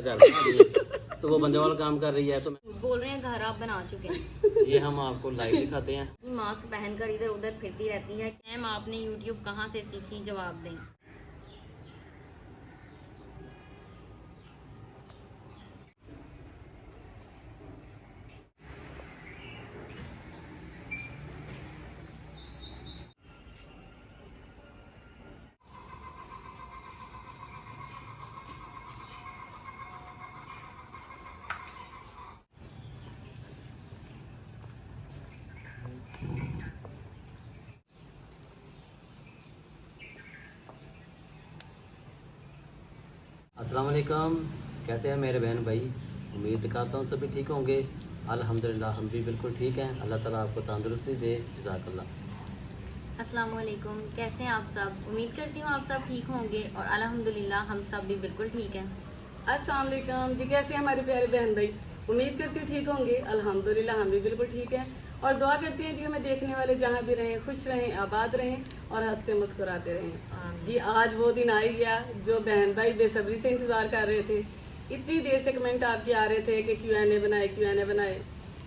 घर बना रही है तो वो बंदे वाला काम कर रही है, तो बोल रहे हैं घर आप बना चुके हैं। ये हम आपको लाइव दिखाते हैं। मास्क पहनकर इधर उधर फिरती रहती है। मैम आपने यूट्यूब कहाँ से सीखी, जवाब दें। अस्सलाम वालेकुम, कैसे हैं मेरे बहन भाई। उम्मीद करता हूँ सभी ठीक होंगे। अल्हम्दुलिल्लाह हम भी बिल्कुल ठीक हैं। अल्लाह ताला आपको तंदुरुस्ती दे। जज़ाकल्लाह। अस्सलाम वालेकुम, कैसे हैं आप सब। उम्मीद करती हूँ आप सब ठीक होंगे और अल्हम्दुलिल्लाह हम सब भी बिल्कुल ठीक हैं। अस्सलाम वालेकुम जी, कैसे हैं हमारे प्यारे बहन भाई। उम्मीद करती हूँ ठीक होंगे। अल्हम्दुलिल्लाह हम भी बिल्कुल ठीक हैं और दुआ करती हैं जी हमें देखने वाले जहाँ भी रहें खुश रहें, आबाद रहें और हंसते मुस्कुराते रहें। जी आज वो दिन आ ही गया जो बहन भाई बेसब्री से इंतज़ार कर रहे थे। इतनी देर से कमेंट आपके आ रहे थे कि Q&A बनाए, Q&A बनाए।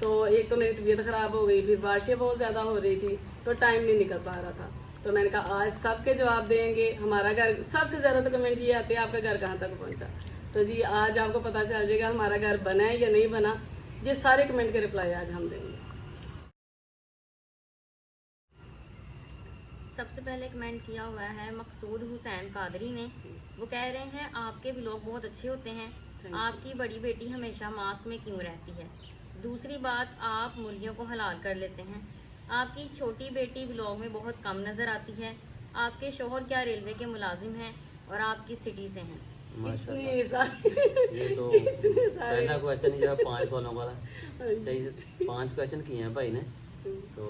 तो एक तो मेरी तबीयत ख़राब हो गई, फिर बारिशें बहुत ज़्यादा हो रही थी तो टाइम नहीं निकल पा रहा था। तो मैंने कहा आज सबके जवाब देंगे। हमारा घर सबसे ज़्यादा तो कमेंट ये आते हैं आपका घर कहाँ तक पहुँचा। तो जी आज आपको पता चल जाएगा हमारा घर बना है या नहीं बना। ये सारे कमेंट के रिप्लाई आज हम देंगे। सबसे पहले कमेंट किया हुआ है मकसूद हुसैन कादरी ने। वो कह रहे हैं आपके व्लॉग बहुत अच्छे होते हैं। आपकी बड़ी बेटी हमेशा मास्क में क्यों रहती है। दूसरी बात, आप मुर्गियों को हलाल कर लेते हैं। आपकी छोटी बेटी व्लॉग में बहुत कम नज़र आती है। आपके शोहर क्या रेलवे के मुलाजिम हैं और आप किस सिटी से हैं। माशाल्लाह, इतने सारे ये तो इतने सारे पहला क्वेश्चन ही जो है 5 सवालों वाला सही से 5 क्वेश्चन किए हैं भाई ने। तो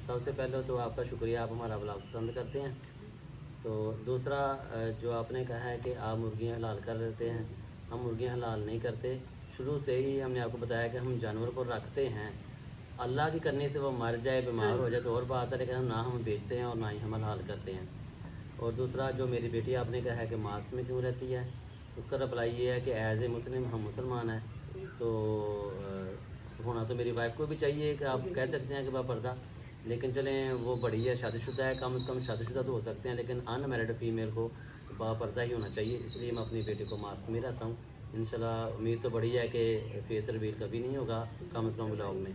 सबसे पहले तो आपका शुक्रिया, आप हमारा ब्लॉग पसंद करते हैं। तो दूसरा जो आपने कहा है कि आप मुर्गियाँ हलाल कर लेते हैं, हम मुर्गियाँ हलाल नहीं करते। शुरू से ही हमने आपको बताया कि हम जानवर को रखते हैं, अल्लाह की करने से वो मर जाए, बीमार हो जाए तो और बात है, लेकिन ना हम बेचते हैं और ना ही हम हलाल करते हैं। और दूसरा जो मेरी बेटी आपने कहा है कि मास्क में क्यों रहती है, उसका रिप्लाई ये है कि एज ए मुस्लिम हम मुसलमान हैं, तो होना तो मेरी वाइफ को भी चाहिए कि आप कह सकते हैं कि बापर्दा, लेकिन चलें वो बड़ी है, शादीशुदा है, कम से कम शादीशुदा तो हो सकते हैं, लेकिन अनमैरिड फीमेल को बापर्दा ही होना चाहिए। इसलिए मैं अपनी बेटी को मास्क में रहता हूँ। इंशाल्लाह उम्मीद तो बड़ी है कि फेस रिवील कभी नहीं होगा, कम से कम ब्लॉग में।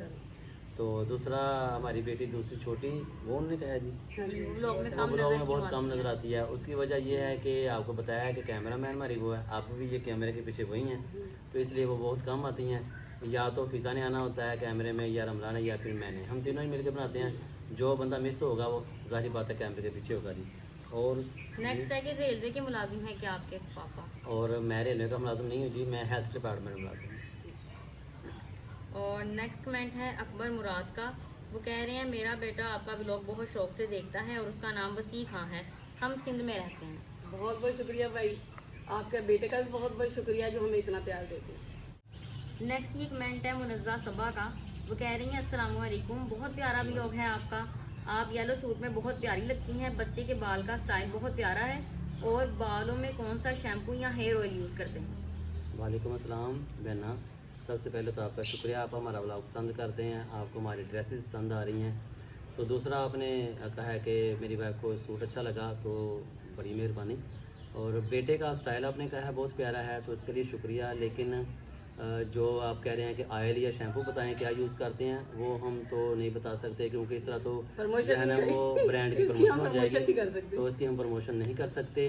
तो दूसरा हमारी बेटी दूसरी छोटी, वो उन्होंने कहा जी व्लॉग में वो कम ब्लॉग नज़र में क्यों बहुत कम आती नज़र है। आती है। उसकी वजह ये है कि आपको बताया है कि कैमरा मैन हमारी वो है, आप भी ये कैमरे के पीछे वही हैं, तो इसलिए वो बहुत कम आती हैं। या तो फ़िज़ा ने आना होता है कैमरे में, या रमज़ान है, या फिर मैंने, हम तीनों ही मिलकर बनाते हैं। जो बंदा मिस होगा वो ज़ाहिर बात है कैमरे के पीछे होगा जी। और नेक्स्ट है कि रेलवे के मुलाजिम हैं क्या आपके पापा। और मैं रेलवे का मुलाजिम नहीं हूँ जी, मैं हेल्थ डिपार्टमेंट में मुलाजिम हूँ। और नेक्स्ट कमेंट है अकबर मुराद का। वो कह रहे हैं मेरा बेटा आपका व्लॉग बहुत शौक से देखता है और उसका नाम वसी खां है, हम सिंध में रहते हैं। बहुत बहुत शुक्रिया भाई, आपके बेटे का भी बहुत बहुत शुक्रिया जो हमें इतना प्यार देते हैं। नेक्स्ट ये कमेंट है मुनज़्ज़ा सबा का। वो कह रही हैं अस्सलाम वालेकुम, बहुत प्यारा व्लॉग है आपका। आप येलो सूट में बहुत प्यारी लगती हैं। बच्चे के बाल का स्टाइल बहुत प्यारा है। और बालों में कौन सा शैम्पू या हेयर ऑयल यूज़ करते हैं। वालेकुम अस्सलाम बहना, सबसे पहले तो आपका शुक्रिया, आप हमारा ब्लॉग पसंद करते हैं, आपको हमारी ड्रेसेस पसंद आ रही हैं। तो दूसरा आपने कहा है कि मेरी वाइफ को सूट अच्छा लगा, तो बड़ी मेहरबानी। और बेटे का स्टाइल आपने कहा है बहुत प्यारा है, तो इसके लिए शुक्रिया। लेकिन जो आप कह रहे हैं कि ऑयल या शैम्पू बताएं क्या यूज़ करते हैं, वो हम तो नहीं बता सकते, क्योंकि इस तरह तो जो है ना वो ब्रांड की इसकी हम प्रमोशन हो प्रमोशन जाएगी, नहीं कर सकते। तो इसकी हम प्रमोशन नहीं कर सकते।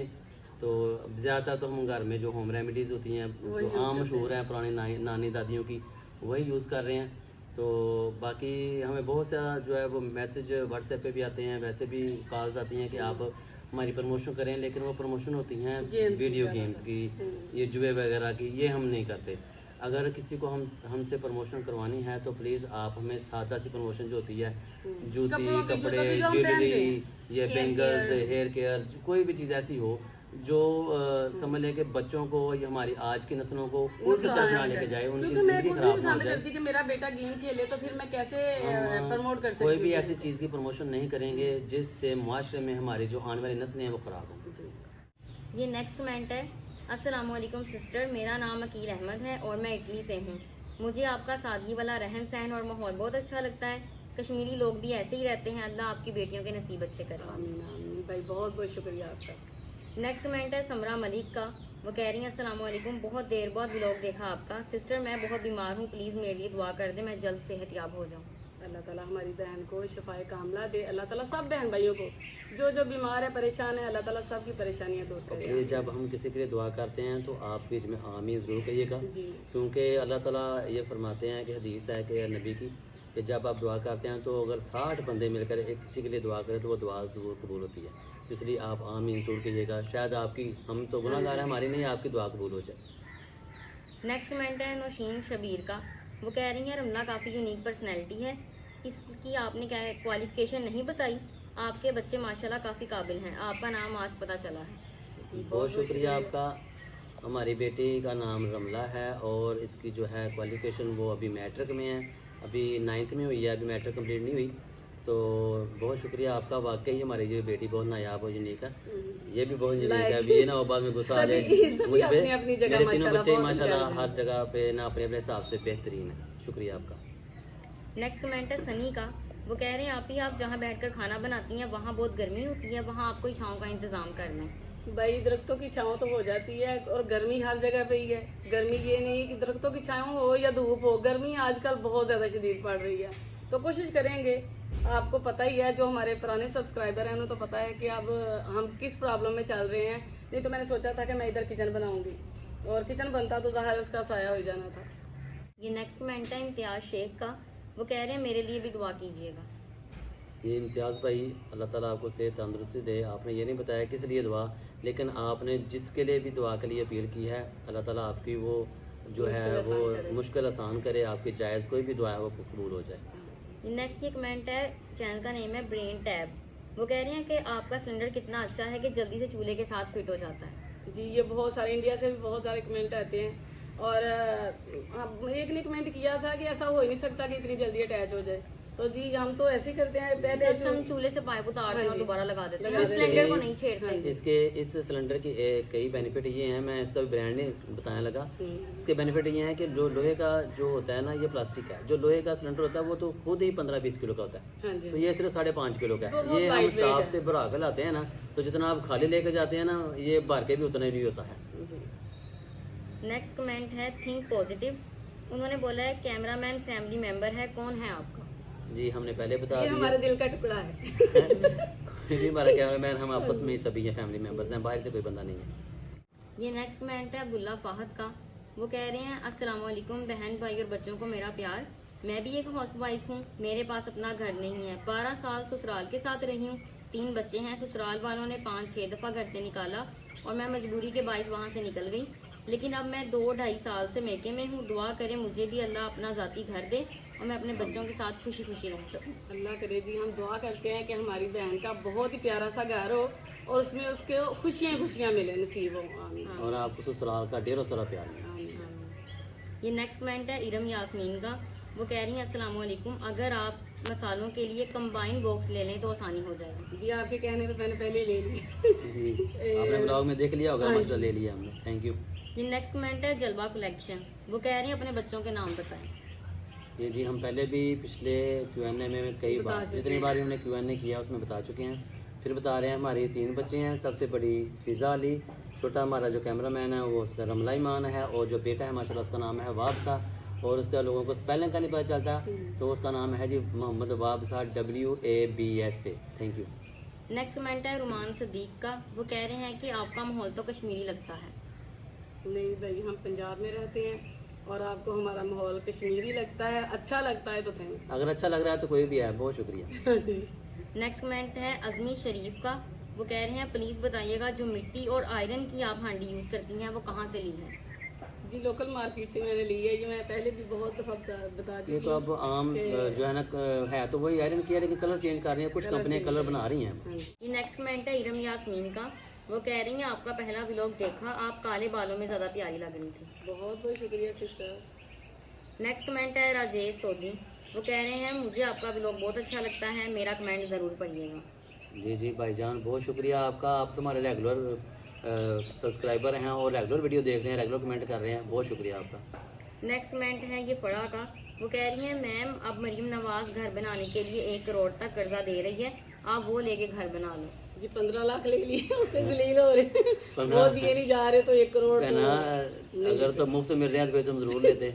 तो ज़्यादातर तो हम घर में जो होम रेमेडीज़ होती हैं वही जो use आम करते मशहूर हैं पुरानी नानी दादियों की, वही यूज़ कर रहे हैं। तो बाकी हमें बहुत सा जो है वो मैसेज व्हाट्सएप पे भी आते हैं, वैसे भी कॉल्स आती हैं कि आप हमारी प्रमोशन करें, लेकिन वो प्रमोशन होती हैं Games वीडियो की गेम्स की, ये जुए वगैरह की, ये हम नहीं करते। अगर किसी को हमसे प्रमोशन करवानी है तो प्लीज़ आप हमें सादा सी प्रमोशन जो होती है, जूती, कपड़ों की, कपड़े, जूतों की जो हम ज्वेलरी, पहनते हैं। ये Hair bangles, care। Hair care, कोई भी चीज़ ऐसी हो जो समझ लें कि बच्चों को या हमारी आज की नस्लों को उनकी तरफ ना लेके जाए, उनकी क्योंकि मैं ज़िंदगी खुद भी खराब ना हो पसंद जाए। करती कि मेरा बेटा गेम खेले, तो फिर मैं कैसे हम प्रमोट कर सकती कोई हूँ। भी ऐसी चीज़ की प्रमोशन नहीं करेंगे जिससे मुआशरे में हमारी जो आने वाली नस्लें हैं वो ख़राब हों। ये नेक्स्ट कमेंट है अस्सलामुअलैकुम सिस्टर, मेरा नाम अकील अहमद है और मैं इटली से हूँ। मुझे आपका सादगी वाला रहन सहन और माहौल बहुत अच्छा लगता है। कश्मीरी लोग भी ऐसे ही रहते हैं। अल्लाह आपकी बेटियों के नसीब अच्छे करे। आमीन आमीन भाई, बहुत बहुत शुक्रिया आपका। नेक्स्ट कमेंट है समरा मलिक का। वो कह रही हैं अस्सलामुअलैकुम, बहुत देर बाद व्लॉग देखा आपका। सिस्टर मैं बहुत बीमार हूँ, प्लीज़ मेरे लिए दुआ कर दे, मैं जल्द सेहतयाब हो जाऊँ। अल्लाह ताला हमारी बहन को शिफाए कामला दे। अल्लाह ताला सब बहन भाइयों को जो जो बीमार है, परेशान है, अल्लाह ताला सब की परेशानियां दूर करे। ये जब हम किसी के लिए दुआ करते हैं तो आप बीच में आमीन ज़रूर कहिएगा, जी क्योंकि अल्लाह ताला ये फरमाते हैं कि हदीस है कि नबी की कि जब आप दुआ करते हैं तो अगर 60 बंदे मिलकर एक किसी के लिए दुआ करें तो वो दुआ ज़रूर कबूल होती है। तो इसलिए आप आमीन ज़रूर कहिएगा। शायद आपकी, हम तो गुनाहगार हैं, हमारी नहीं, आपकी दुआ कबूल हो जाए। नेक्स्ट कमेंट है नौशीन शबीर का। वो कह रही हैं रमला काफ़ी यूनिक पर्सनैलिटी है, इसकी आपने क्या क्वालिफिकेशन नहीं बताई। आपके बच्चे माशाल्लाह काफ़ी काबिल हैं, आपका नाम आज पता चला है। बहुत शुक्रिया आपका। हमारी बेटी का नाम रमला है और इसकी जो है क्वालिफिकेशन वो अभी मैट्रिक में है, अभी 9th में हुई है, अभी मैट्रिक कंप्लीट नहीं हुई। तो बहुत शुक्रिया आपका। वाकई हमारी जो बेटी बहुत नायाब और यूनिक है, ये भी बहुत यूनिक है। अभी ये ना वो बाद में गुस्सा आ जाए। सभी मुझ पे अपनी जगह मेरे तीनों माशाल्लाह बच्चे बहुत माशाल्लाह प्यारे हैं। हर जगह पे ना अपने अपने हिसाब से बेहतरीन है। शुक्रिया आपका। नेक्स्ट कमेंट है सनी का। वो कह रहे हैं आप जहाँ बैठकर खाना बनाती हैं वहाँ बहुत गर्मी होती है, वहाँ आप कोई छाँव का इंतज़ाम कर लें। भाई दरख्तों की छाँव तो हो जाती है और गर्मी हर जगह पे ही है। गर्मी ये नहीं है कि दरख्तों की छाँव हो या धूप हो, गर्मी आजकल बहुत ज़्यादा शदीद पड़ रही है। तो कोशिश करेंगे, आपको पता ही है, जो हमारे पुराने सब्सक्राइबर हैं उन्हें तो पता है कि अब हम किस प्रॉब्लम में चल रहे हैं। नहीं तो मैंने सोचा था कि मैं इधर किचन बनाऊंगी और किचन बनता तो ज़ाहिर उसका साया हो जाना था। ये नेक्स्ट कमेंट है इम्तियाज़ शेख का। वो कह रहे हैं मेरे लिए भी दुआ कीजिएगा। ये इम्तियाज़ भाई, अल्लाह ताला आपको सेहत तंदुरुस्ती दे। आपने ये नहीं बताया किस लिए दुआ, लेकिन आपने जिसके लिए भी दुआ के लिए अपील की है, अल्लाह ताला आपकी वो जो है वो मुश्किल आसान करे, आपकी जायज़ कोई भी दुआ है वो कबूल हो जाए। नेक्स्ट ये कमेंट है, चैनल का नेम है ब्रेन टैब। वो कह रहे हैं कि आपका सिलेंडर कितना अच्छा है कि जल्दी से चूल्हे के साथ फिट हो जाता है। जी, ये बहुत सारे इंडिया से भी बहुत सारे कमेंट आते हैं और एक ने कमेंट किया था कि ऐसा हो ही नहीं सकता कि इतनी जल्दी अटैच हो जाए। तो जी हम तो ऐसे ही करते हैं, पहले जब हम चूल्हे से पाइप उतारते हैं और दोबारा लगा देते हैं, लगा हम देते हैं। सिलेंडर को नहीं छेड़ते। इसके इस सिलेंडर के कई बेनिफिट ये हैं, मैं इसका भी ब्रांड नहीं बताने लगा। इसके बेनिफिट ये हैं कि जो लोहे का जो होता है ना, ये प्लास्टिक है। जो लोहे का सिलेंडर होता है वो तो खुद ही 15-20 किलो का होता है, हाँ जी, तो ये सिर्फ 5.5 किलो का है। बहुत ये हम lightweight शॉप है। से भरा के लाते हैं ना, तो जितना आप खाली लेके जाते हैं ना, ये भर के भी उतना ही नहीं होता है। जी। नेक्स्ट कमेंट है थिंक पॉजिटिव। उन्होंने बोला है कैमरामैन फैमिली मेंबर है, कौन है आपका? जी हमने पहले बता ये दिया। हमारे दिल का टुकड़ा है। कोई भी हमारा कैमरामैन, हम आपस में ही सभी हैं, फैमिली मेंबर्स हैं, बाहर से कोई बंदा नहीं है। ये नेक्स्ट कमेंट है अब्दुल्ला फाहद का। वो कह रहे हैं अस्सलाम वालेकुम बहन भाई और बच्चों को मेरा प्यार। मैं भी एक हाउस वाइफ हूँ, मेरे पास अपना घर नहीं है। 12 साल ससुराल के साथ रही हूँ, 3 बच्चे हैं। ससुराल वालों ने 5-6 दफ़ा घर से निकाला और मैं मजबूरी के बाइस वहाँ से निकल गई। लेकिन अब मैं 2-2.5 साल से मेके में हूँ। दुआ करें मुझे भी अल्लाह अपना ज़ाती घर दे और मैं अपने बच्चों के साथ खुशी खुशी रह सकूँ। अल्लाह करे जी, हम दुआ करते हैं कि हमारी बहन का बहुत ही प्यारा सा घर हो और उसमें उसके खुशियाँ खुशियाँ मिले, नसीब हो। आमीन और आपको ससुराल का ढेरों सारा प्यार मिले। आमीन। ये नेक्स्ट कमेंट है इरम यास्मीन का। वो कह रही हैं अस्सलाम वालेकुम, अगर आप मसालों के लिए कंबाइन बॉक्स ले लें तो आसानी हो जाएगी। जी आपके कहने पे मैंने पहले ले ली। जी आपने ब्लॉग में देख लिया होगा, मसला ले लिया हमने। Thank you. ये नेक्स्ट कमेंट है जलवा कलेक्शन। वो कह रही हैं अपने बच्चों के नाम बताएं। ये जी हम पहले भी पिछले Q&A में कई बता बार, चुके जितनी बार हमने Q&A किया उसमें बता चुके हैं, फिर बता रहे हैं। हमारी 3 बच्चे हैं। सबसे बड़ी फिज़ा अली, छोटा हमारा जो कैमरामैन है वो उसका रमला ईमान है, और जो बेटा है माशाल्लाह उसका नाम है वाबसा, और उसका लोगों को स्पेलिंग का नहीं पता चलता तो उसका नाम है जी Mohammad Wabsa, WABSA। Thank you. Next comment है रुमान सदीक का। वो कह रहे हैं कि आपका माहौल तो कश्मीरी लगता है। नहीं भाई, हम पंजाब में रहते हैं और आपको हमारा माहौल कश्मीरी लगता है। अच्छा लगता है तो थैंक अगर अच्छा लग रहा है तो कोई भी है, बहुत शुक्रिया। यू। नेक्स्ट कमेंट है अजमी शरीफ का। वो कह रहे हैं प्लीज़ बताइएगा जो मिट्टी और आयरन की आप हांडी यूज़ करती हैं वो कहाँ से ली है? जी लोकल मार्केट से मैंने ली है। ये मैं पहले भी बहुत दफ़ा बता ये चुकी तो अब आम जो है ना है तो वही आयरन किया, लेकिन कलर चेंज कर रही है, कुछ कंपनियां कलर बना रही हैं। हूँ। ये नेक्स्ट कमेंट है इरम यास्मीन का। वो कह रही हैं आपका पहला व्लॉग देखा, आप काले बालों में ज़्यादा प्यारी लग रही थी। बहुत बहुत शुक्रिया सिस्टर। नेक्स्ट कमेंट है राजेश सोधी। वो कह रहे हैं मुझे आपका व्लॉग बहुत अच्छा लगता है, मेरा कमेंट ज़रूर पढ़िएगा। जी जी भाईजान, बहुत शुक्रिया आपका। आप तुम्हारे रेगुलर सब्सक्राइबर हैं और रेगुलर वीडियो देख रहे हैं, रेगुलर कमेंट कर रहे हैं, बहुत शुक्रिया आपका। नेक्स्ट कमेंट है ये फड़ा का। वो कह रही हैं मैम अब मरीम नवाज घर बनाने के लिए 1 करोड़ तक कर्जा दे रही है, आप वो लेके घर बना लो। जी 15 लाख ले लिए, उससे जलील हो रहे हैं, वो दिए नहीं जा रहे तो 1 करोड़ है ना, अगर तो मुफ्त मिल रहे हैं तो फिर तो हम ज़रूर लेते।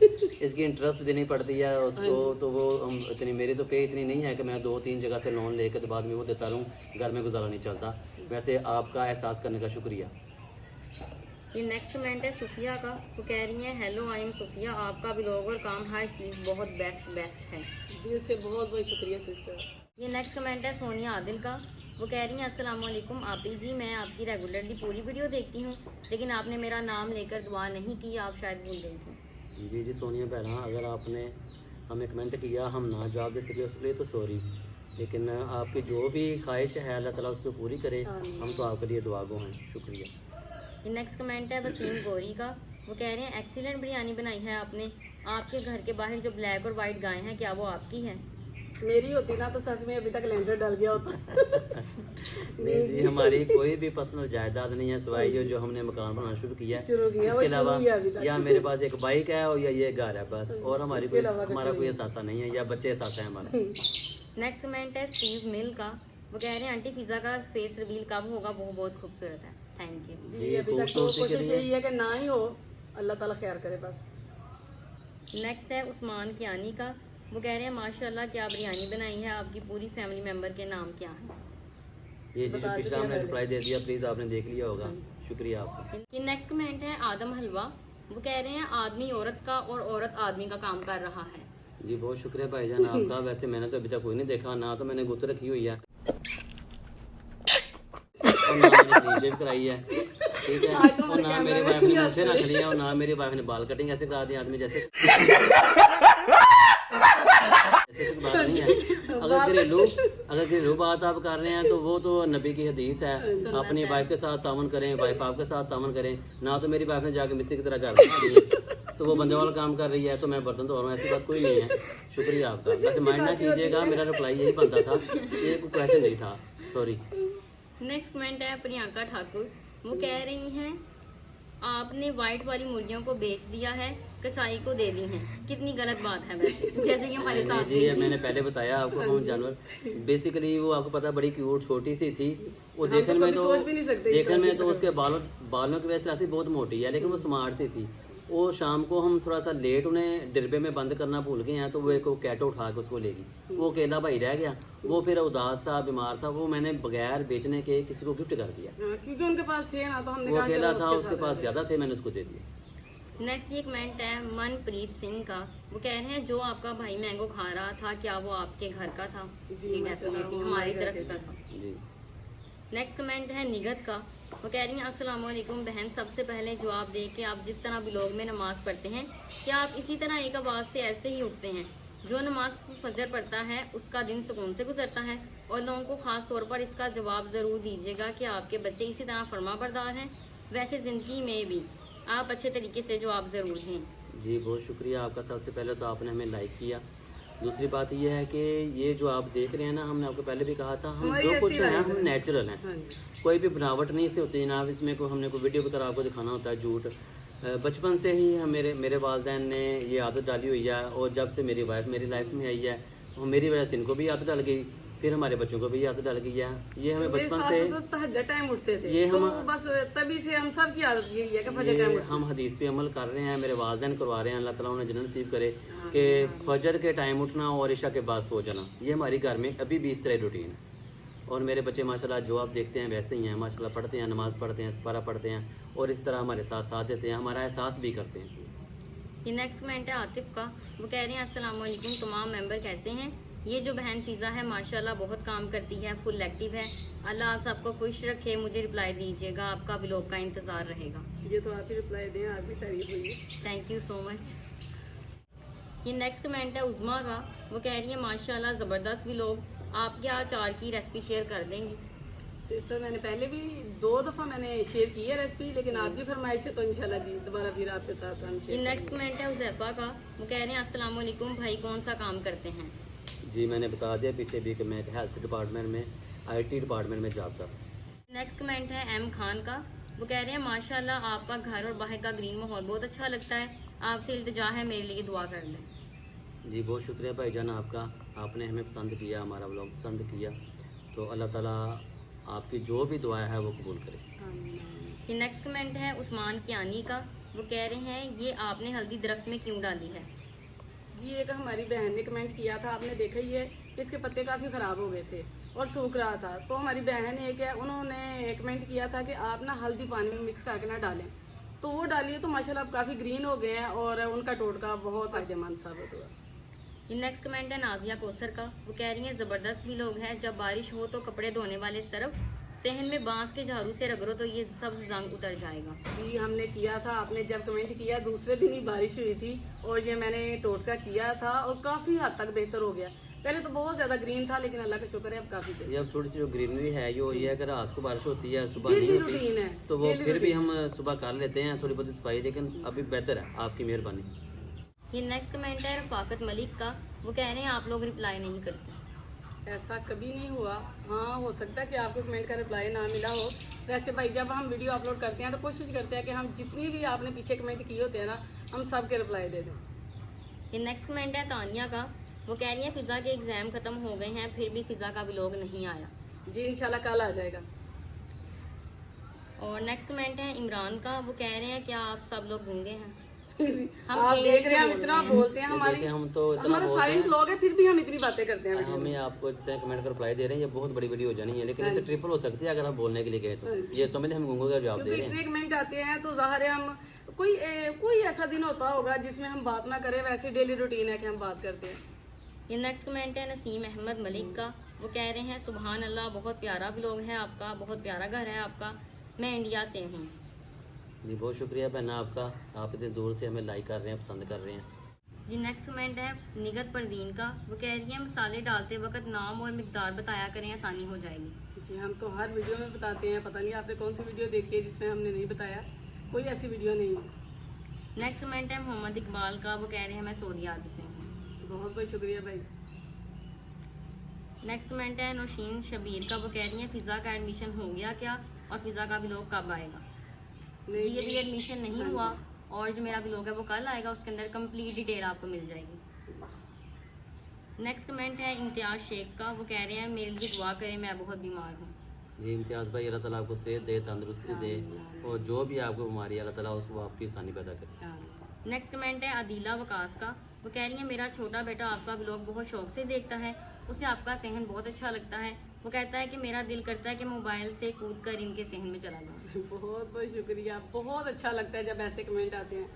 इसकी इंटरेस्ट देनी पड़ती है उसको, तो वो हम इतनी, मेरी तो पे इतनी नहीं है कि मैं 2-3 जगह से लोन लेकर तो बाद में वो देता रहूँ, घर में गुजारा नहीं चलता। वैसे आपका एहसास करने का शुक्रिया। ये नेक्स्ट कमेंट है सुफिया का। वो कह रही हैं हेलो आई एम सुफिया, आपका ब्लॉग और काम हर चीज़ बहुत बेस्ट है। दिल से बहुत बहुत शुक्रिया सिस्टर। ये नेक्स्ट कमेंट है सोनिया आदिल का। वो कह रही हैं अस्सलाम वालेकुम आपिल जी, मैं आपकी रेगुलरली पूरी वीडियो देखती हूँ, लेकिन आपने मेरा नाम लेकर दुआ नहीं की, आप शायद भूल गई थी। जी सोनिया बहना, अगर आपने हमें कमेंट किया हम ना जवाब दे सके उसके लिए तो सॉरी, लेकिन आपकी जो भी ख्वाहिश है अल्लाह ताला उसको पूरी करे, हम तो आपके लिए दुआगो हैं। शुक्रिया। ये नेक्स्ट कमेंट है वसीम गौरी का। वो कह रहे हैं एक्सीलेंट बिरयानी बनाई है आपने, आपके घर के बाहर जो ब्लैक और वाइट गायें हैं क्या वो आपकी हैं? मेरी होती ना तो सच में अभी तक लेंटर डल गया होता। नहीं जी, हमारी कोई भी पर्सनल जायदाद नहीं है सिवाय जो हमने मकान बनाना शुरू किया है। इसके अलावा या मेरे पास एक बाइक है और या ये घर है बस, और हमारी कोई हमारा कोई एहसास नहीं है, या बच्चे एहसास है हमारा। नेक्स्ट कमेंट है स्टीव मिल का। वो कह रहे हैं आंटी फिजा का फेस रिवील कब होगा, वो बहुत खूबसूरत है, थैंक यू। जी अभी तक तो कोशिश यही है कि ना ही हो, अल्लाह ताला खैर करे बस। नेक्स्ट है उस्मान कियानी का। वो कह रहे हैं माशाल्लाह क्या बिरयानी बनाई है, आपकी पूरी फैमिली मेंबर के नाम क्या है? ये जो पिछला हमने रिप्लाई दे दिया, प्लीज आपने देख लिया होगा, शुक्रिया आपका। ये नेक्स्ट कमेंट है आदम हलवा। वो कह रहे हैं आदमी औरत का और औरत आदमी का काम कर रहा है। जी बहुत शुक्रिया भाईजान आपका। वैसे मैंने तो अभी तक कोई नहीं देखा, ना तो मैंने गुत्त रखी हुई है और ना मैंने क्लीन शेव कराई है, ठीक है, और ना मेरी वाइफ ने मुझसे रख लिया, और ना मेरी वाइफ ने बाल कटिंग ऐसे करा दिया आदमी जैसे। बात नहीं है। अगर घरेलू बात आप कर रहे हैं तो वो तो नबी की हदीस है, अपनी वाइफ के साथ तावन करें, वाइफ आपके साथ तावन करें। ना तो मेरी वाइफ ने जाके मिस्त्री की तरह घर बना दी है, तो वो बंदे वाला काम कर रही है तो मैं बर्तन धो रहा हूँ, ऐसी बात कोई नहीं है। शुक्रिया आपका, बस माइंड ना कीजिएगा, मेरा रिप्लाई यही बनता था, ये कोई क्वेश्चन नहीं था, सॉरी। नेक्स्ट कमेंट है प्रियंका ठाकुर। वो कह रही हैं आपने वाइट वाली मुर्गियों को बेच दिया है, कसाई को दे दी हैं, कितनी गलत बात है वैसे, जैसे कि हमारे साथ जी मैंने पहले बताया आपको, हम जानवर बेसिकली वो आपको पता बड़ी क्यूट छोटी सी थी, वो देखने में तो उसके बालों की वजह से रहती बहुत मोटी है, लेकिन वो स्मार्ट सी थी। वो शाम को हम थोड़ा सा लेट उन्हें डिब्बे में बंद करना भूल गए हैं, तो वो एक कैटो उठा के उसको ले गई, वो अकेला भाई रह गया, वो फिर उदास सा बीमार था, वो मैंने बगैर बेचने के किसी को गिफ्ट कर दिया, क्योंकि उनके पास थे ना, तो हमने वो अकेला था, उसके पास ज्यादा थे, मैंने उसको दे दिया। नेक्स्ट ये कमेंट है मनप्रीत सिंह का। वो कह रहे हैं जो आपका भाई मैंगो खा रहा था क्या वो आपके घर का था? जी डेफिनेटली हमारी तरफ का था जी। नेक्स्ट कमेंट है निगत का। वो कह रही हैं अस्सलाम वालेकुम बहन, सबसे पहले जवाब दे के आप जिस तरह ब्लॉग में नमाज पढ़ते हैं क्या आप इसी तरह एक आवाज़ से ऐसे ही उठते हैं? जो नमाज फजर पढ़ता है उसका दिन सुकून से गुजरता है, और लोगों को ख़ास तौर पर इसका जवाब ज़रूर दीजिएगा कि आपके बच्चे इसी तरह फरमा बरदार हैं। वैसे ज़िंदगी में भी आप अच्छे तरीके से जवाब ज़रूर दें। जी बहुत शुक्रिया आपका। सबसे पहले तो आपने हमें लाइक किया, दूसरी बात ये है कि ये जो आप देख रहे हैं ना, हमने आपको पहले भी कहा था, हम जो कुछ है हम नेचुरल हैं, कोई भी बनावट नहीं से होती जनाब, इसमें कोई हमने कोई वीडियो की तरह आपको दिखाना होता है झूठ। बचपन से ही मेरे वालिदैन ने ये आदत डाली हुई है, और जब से मेरी वाइफ मेरी लाइफ में आई है मेरी वजह से इनको भी आदत डल गई, फिर हमारे बच्चों को भी आदत डल गई है। ये हमें बचपन से तो तहज्जुद टाइम उठते थे, ये तो हम बस तभी से हम सब की आदत यही है कि फजर टाइम हम हदीस पे अमल कर रहे हैं, मेरे वालिदैन करवा रहे हैं, अल्लाह ताला उन्हें जन्नत नसीब करे कि फजर के टाइम उठना और इशा के बाद सो जाना, ये हमारी घर में अभी भी इस तरह रूटीन है। और मेरे बच्चे माशाल्लाह जो आप देखते हैं वैसे ही हैं, माशाल्लाह पढ़ते हैं, नमाज़ पढ़ते हैं, सपारा पढ़ते हैं, और इस तरह हमारे साथ साथ देते हैं, हमारा एहसास भी करते हैं। ये नेक्स्ट कमेंट है आतिफ का। वो कह रहे हैं अस्सलाम वालेकुम तमाम मेंबर कैसे हैं? ये जो बहन फिज़ा है माशाल्लाह बहुत काम करती है, फुल एक्टिव है, अल्लाह आप सबको खुश रखे। मुझे रिप्लाई दीजिएगा, आपका ब्लॉग का इंतज़ार रहेगा। ये तो आप ही रिप्लाई दें, आप भी तारीफ हुई। Thank you so much. ये नेक्स्ट कमेंट है उज़मा का। वो कह रही है माशाल्लाह ज़बरदस्त ब्लॉग, आप क्या अचार की रेसिपी शेयर कर देंगी? सिस्टर मैंने पहले भी 2 दफ़ा मैंने शेयर की है रेसिपी, लेकिन आपकी फरमाइश है तो इंशाल्लाह जी दोबारा फिर आपके साथ हम ये शेयर। नेक्स्ट कमेंट है उज़ैफ़ा का। वो कह रहे हैं अस्सलाम वालेकुम भाई, कौन सा काम करते हैं? जी मैंने बता दिया पीछे भी कि मैं हेल्थ डिपार्टमेंट में IT डिपार्टमेंट में जॉब कर। नेक्स्ट कमेंट है एम खान का। वो कह रहे हैं माशाल्लाह आपका घर और बाहर का ग्रीन माहौल बहुत अच्छा लगता है, आपसे इल्तिजा है मेरे लिए दुआ कर दें। जी बहुत शुक्रिया भाईजान आपका, आपने हमें पसंद किया, हमारा व्लॉग पसंद किया, तो अल्लाह ताला आपकी जो भी दुआ है वो कबूल करे। ये नेक्स्ट कमेंट है उस्मान कियानी का। वो कह रहे हैं ये आपने हल्दी दरख्त में क्यों डाली है? जी एक हमारी बहन ने कमेंट किया था, आपने देखा ही है कि इसके पत्ते काफ़ी ख़राब हो गए थे और सूख रहा था। तो हमारी बहन एक है, उन्होंने कमेंट किया था कि आप ना हल्दी पानी में मिक्स करके ना डालें, तो वो डालिए तो माशाल्लाह अब काफ़ी ग्रीन हो गए हैं और उनका टोटका बहुत फायदेमंद साबित हुआ। ये नेक्स्ट कमेंट है नाजिया कोसर का। वो कह रही हैं ज़बरदस्त भी लोग हैं, जब बारिश हो तो कपड़े धोने वाले सरफ सहन में बांस के झाड़ू से रगड़ो तो ये सब जंग उतर जाएगा। जी हमने किया था, आपने जब कमेंट किया दूसरे दिन ही बारिश हुई थी और ये मैंने टोटका किया था और काफ़ी हद तक बेहतर हो गया। पहले तो बहुत ज़्यादा ग्रीन था लेकिन अल्लाह का शुक्र है अब काफ़ी बेहतर। ये अब थोड़ी सी जो ग्रीनरी है ये ये अगर रात को बारिश होती है सुबह नहीं डेली होती रूटीन है, तो वो डेली फिर भी रूटीन। हम सुबह कर लेते हैं थोड़ी बहुत सफाई, लेकिन अभी बेहतर है आपकी मेहरबानी। ये नेक्स्ट कमेंट है रफाकत मलिक का। वो कह रहे हैं आप लोग रिप्लाई नहीं करते। ऐसा कभी नहीं हुआ। हाँ हो सकता है कि आपको कमेंट का रिप्लाई ना मिला हो। वैसे भाई जब हम वीडियो अपलोड करते हैं तो कोशिश करते हैं कि हम जितनी भी आपने पीछे कमेंट किए होते हैं ना हम सब के रिप्लाई दे दें। ये नेक्स्ट कमेंट है तानिया का। वो कह रही है फ़िज़ा के एग्ज़ाम ख़त्म हो गए हैं फिर भी फ़िज़ा का व्लॉग नहीं आया। जी इंशाल्लाह कल आ जाएगा। और नेक्स्ट कमेंट है इमरान का। वो कह रहे हैं क्या आप सब लोग गूंगे हैं? हम आप तेज देख से रहे हैं हम बोल इतना रहे हैं। बोलते हैं, ये हमारी देखिए, हम तो इतना हमारा बोलते साइलेंट हैं। व्लॉग है फिर भी हम इतनी बातें करते हैं वीडियो में। हमें आपको जितने कमेंट का रिप्लाई दे रहे हैं ये बहुत बड़ी वीडियो हो जानी है, लेकिन हाँ इसे जी। ट्रिपल हो सकती है अगर आप बोलने के लिए गए तो हाँ जी। ये समझ हम गूंगों का जवाब दे क्योंकि रहे हैं। इतने कमेंट आते हैं तो जाहिर है हम कोई ऐसा दिन होता होगा जिसमें हम बात ना करें, वैसे डेली रूटीन है कि हम बात करते हैं। ये नेक्स्ट कमेंट है नसीम अहमद मलिक का। वो कह रहे हैं सुबहान अल्लाह बहुत प्यारा व्लॉग है आपका, बहुत प्यारा घर है आपका, मैं इंडिया से हूँ। जी बहुत शुक्रिया बहना आपका, आप इतनी दूर से हमें लाइक कर रहे हैं, पसंद कर रहे हैं। जी नेक्स्ट कमेंट है निगत परवीन का। वो कह रही है मसाले डालते वक्त नाम और मिकदार बताया करें, आसानी हो जाएगी। जी हम तो हर वीडियो में बताते हैं, पता नहीं आपने कौन सी वीडियो देखी है जिसमें हमने नहीं बताया, कोई ऐसी वीडियो नहीं है। नेक्स्ट कमेंट है मोहम्मद इकबाल का। वो कह रहे हैं मैं सऊदी अरब से हूँ। बहुत बहुत शुक्रिया भाई। नेक्स्ट कमेंट है नौशीन शबीर का। वो कह रही है फ़िज़ा का एडमिशन हो गया क्या और फ़िज़ा का व्लॉग कब आएगा? जी ये भी एडमिशन नहीं हाँ हुआ और जो मेरा व्लॉग है वो कल आएगा, उसके अंदर कंप्लीट डिटेल आपको मिल जाएगी। नेक्स्ट कमेंट है इम्तियाज़ शेख का। वो कह रहे हैं मेरे लिए दुआ करें, मैं बहुत बीमार हूँ। जी इम्तियाज़ भाई अल्लाह ताला आपको सेहत दे, तंदुरुस्ती दे और जो भी आपको बीमारी है अल्लाह ताला उसको आपकी आसानी पैदा करे। हाँ। नेक्स्ट कमेंट है आदिला वकास का। वो कह रही है मेरा छोटा बेटा आपका व्लॉग बहुत शौक से देखता है, उसे आपका सहन बहुत अच्छा लगता है। वो कहता है कि मेरा दिल करता है कि मोबाइल से कूद कर इनके सहन में चला जाऊँ। बहुत बहुत शुक्रिया, बहुत अच्छा लगता है जब ऐसे कमेंट आते हैं।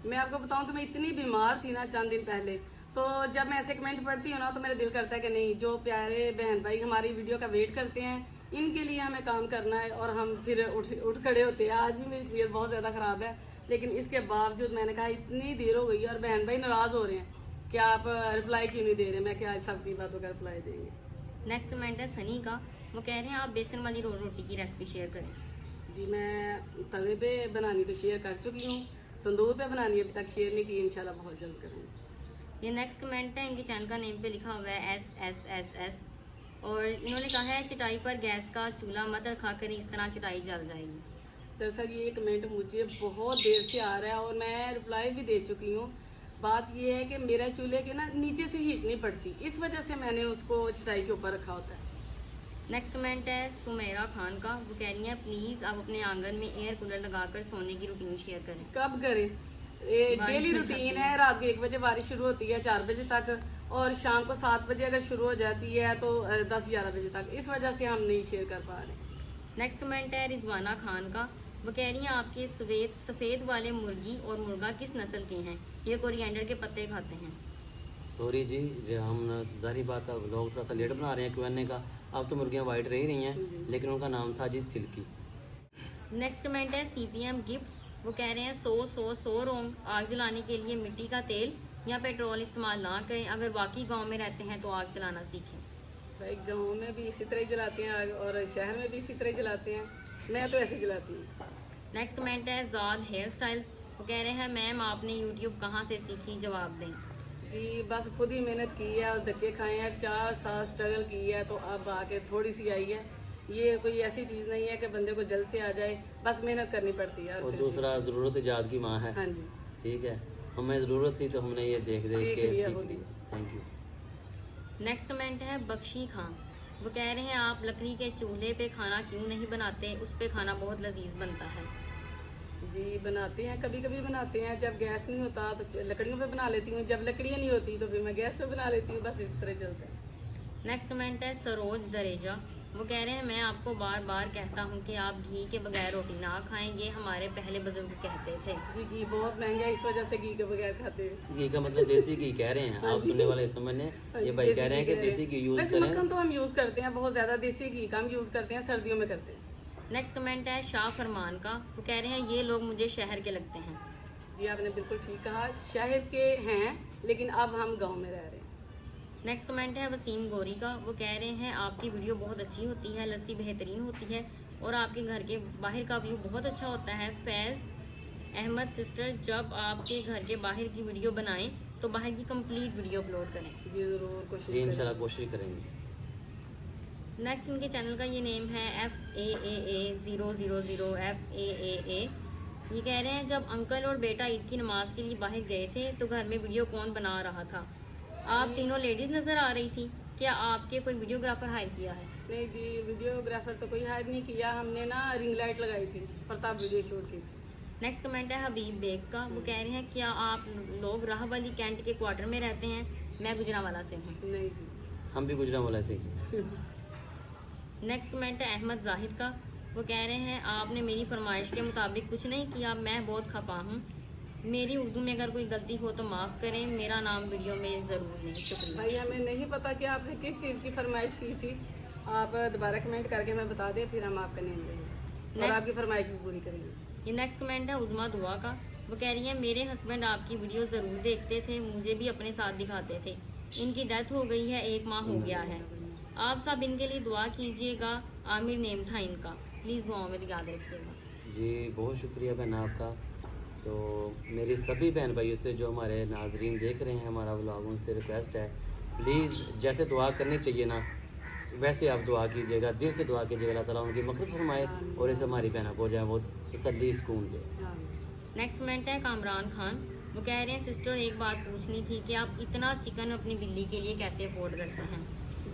मैं आपको बताऊं तो मैं इतनी बीमार थी ना चंद दिन पहले, तो जब मैं ऐसे कमेंट पढ़ती हूँ ना तो मेरा दिल करता है कि नहीं, जो प्यारे बहन भाई हमारी वीडियो का वेट करते हैं इनके लिए हमें काम करना है और हम फिर उठ खड़े होते हैं। आज भी मेरी तबीयत बहुत ज़्यादा ख़राब है लेकिन इसके बावजूद मैंने कहा इतनी देर हो गई और बहन भाई नाराज़ हो रहे हैं कि आप रिप्लाई क्यों नहीं दे रहे। मैं क्या आज सबकी बातों का रिप्लाई देंगे। नेक्स्ट कमेंट है सनी का। वो कह रहे हैं आप बेसन वाली रोटी की रेसिपी शेयर करें। जी मैं तवे पे बनानी तो शेयर कर चुकी हूँ, तंदूर पे बनानी अभी तक शेयर नहीं की, इंशाल्लाह बहुत जल्द करेंगे। ये नेक्स्ट कमेंट है, इनके चैनल का नेम पे लिखा हुआ है SSSS और इन्होंने कहा है चटाई पर गैस का चूल्हा मत रखा करें, इस तरह चटाई जल जाएगी। दरअसल ये कमेंट मुझे बहुत देर से आ रहा है और मैं रिप्लाई भी दे चुकी हूँ। बात ये है कि मेरा चूल्हे के ना नीचे से हीट नहीं पड़ती, इस वजह से मैंने उसको चटाई के ऊपर रखा होता है। नेक्स्ट कमेंट है सुमेरा खान का। वो कह रही हैं प्लीज़ आप अपने आंगन में एयर कूलर लगाकर सोने की रूटीन शेयर करें। कब करें? डेली रूटीन है, रात को 1 बजे बारिश शुरू होती है 4 बजे तक और शाम को 7 बजे अगर शुरू हो जाती है तो 10-11 बजे तक, इस वजह से हम नहीं शेयर कर पा रहे। नेक्स्ट कमेंट है रिजवाना खान का। वो कह रही हैं आपके सफ़ेद वाले मुर्गी और मुर्गा किस नस्ल के हैं? ये कोरिएंडर के पत्ते खाते हैं। सॉरी जी, हम जाहिर बात है लोग थोड़ा सा लेट बना रहे हैं Q&A का। अब तो मुर्गियाँ वाइट रह रही हैं लेकिन उनका नाम था जी सिल्की। नेक्स्ट कमेंट है CPM गिफ्ट। वो कह रहे हैं 100 रोंग आग जलाने के लिए मिट्टी का तेल या पेट्रोल इस्तेमाल ना करें, अगर वाकई गांव में रहते हैं तो आग जलाना सीखें। भाई गाँव में भी इसी तरह जलाते हैं आग और शहर में भी इसी तरह जलाते हैं, मैं तो ऐसे जलाती हूँ। नेक्स्ट कमेंट है जाद हेयर स्टाइल। वो कह रहे हैं मैम आपने यूट्यूब कहाँ से सीखी, जवाब दें। जी बस खुद ही मेहनत की है और धक्के खाए हैं, 4 साल स्ट्रगल की है तो अब आके थोड़ी सी आई है। ये कोई ऐसी चीज़ नहीं है कि बंदे को जल्द से आ जाए, बस मेहनत करनी पड़ती है। और दूसरा ज़रूरत ईजाद की माँ है। हाँ जी, ठीक है, हमें ज़रूरत थी तो हमने ये देख सीख के लिया सीख वो लिया। Thank you. नेक्स्ट कमेंट है बख्शी खान। वो कह रहे हैं आप लकड़ी के चूल्हे पे खाना क्यों नहीं बनाते, उस पे खाना बहुत लजीज बनता है। जी बनाते हैं, कभी कभी बनाते हैं। जब गैस नहीं होता तो लकड़ियों पे बना लेती हूँ, जब लकड़ियाँ नहीं होती तो फिर मैं गैस पे बना लेती हूँ। बस इस तरह चलता है। नेक्स्ट कमेंट है सरोज दरेजा। वो कह रहे हैं मैं आपको बार बार कहता हूँ कि आप घी के बगैर रोटी ना खाएं, ये हमारे पहले बुजुर्ग कहते थे। जी घी बहुत महंगा है, इस वजह से घी के बगैर खाते हैं। घी का मतलब देसी घी कह रहे हैं आप सुनने वाले समझ ने, ये भाई कह रहे हैं कि देसी घी यूज वैसे करें। मक्खन तो हम यूज़ करते हैं बहुत ज़्यादा, देसी घी का हम यूज़ करते हैं, सर्दियों में करते हैं। नेक्स्ट कमेंट है शाह फरमान का। वो कह रहे हैं ये लोग मुझे शहर के लगते हैं। जी आपने बिल्कुल ठीक कहा, शहर के हैं लेकिन अब हम गांव में रह रहे हैं। नेक्स्ट कमेंट है वसीम गोरी का। वो कह रहे हैं आपकी वीडियो बहुत अच्छी होती है, लस्सी बेहतरीन होती है और आपके घर के बाहर का व्यू बहुत अच्छा होता है। फैज़ अहमद सिस्टर, जब आपके घर के बाहर की वीडियो बनाएं तो बाहर की कंप्लीट वीडियो अपलोड करें। जी ज़रूर कोशिश जी करेंगे। इंशाल्लाह कोशिश करेंगे। नेक्स्ट इनके चैनल का ये नेम है FAAA000 FAAA। ये कह रहे हैं जब अंकल और बेटा ईद की नमाज के लिए बाहर गए थे तो घर में वीडियो कौन बना रहा था? आप तीनों लेडीज नजर आ रही थी, क्या आपके कोई वीडियोग्राफर हायर किया है? नहीं जी, वीडियोग्राफर तो कोई हायर नहीं किया, हमने ना रिंग लाइट लगाई थी, प्रताप वीडियो शूट की। नेक्स्ट कमेंट है हबीब बेग का। वो कह रहे हैं क्या आप लोग राहवाली कैंट के क्वार्टर में रहते हैं? मैं गुजरावाला से हूँ। नहीं जी। हम भी गुजरांवाला से ही। नेक्स्ट कमेंट है अहमद जाहिद का। वो कह रहे हैं आपने मेरी फरमाइश के मुताबिक कुछ नहीं किया, मैं बहुत खफा हूँ। मेरी उर्दू में अगर कोई गलती हो तो माफ़ करें, मेरा नाम वीडियो में ज़रूर लें। शुक्रिया। भाई हमें नहीं पता कि आपने किस चीज़ की फरमाइश की थी, आप दोबारा कमेंट करके हमें बता दें, फिर हम आपका नेम लेंगे और आपकी फरमाइश भी पूरी करेंगे। ये नेक्स्ट कमेंट है उज़मा दुआ का। वो कह रही है मेरे हस्बैंड आपकी वीडियो ज़रूर देखते थे, मुझे भी अपने साथ दिखाते थे, इनकी डेथ हो गई है, 1 माह हो गया है। आप सब इनके लिए दुआ कीजिएगा। आमिर नेम था इनका, प्लीज़ दुआओं में याद रखिएगा। जी बहुत शुक्रिया बहन आपका। तो मेरी सभी बहन भाइयों से जो हमारे नाजरीन देख रहे हैं हमारा व्लॉग, उनसे रिक्वेस्ट है प्लीज़ जैसे दुआ करनी चाहिए ना वैसे आप दुआ कीजिएगा, दिल से दुआ कीजिएगा, अल्लाह ताला उनकी मग़फ़िरत फरमाए और इसे हमारी बहनों को जाए वो तसल्ली सुकून दे। हाँ। नेक्स्ट कमेंट है कामरान खान। वो कह रहे हैं सिस्टर एक बात पूछनी थी कि आप इतना चिकन अपनी बिल्ली के लिए कैसे अफोर्ड करते हैं?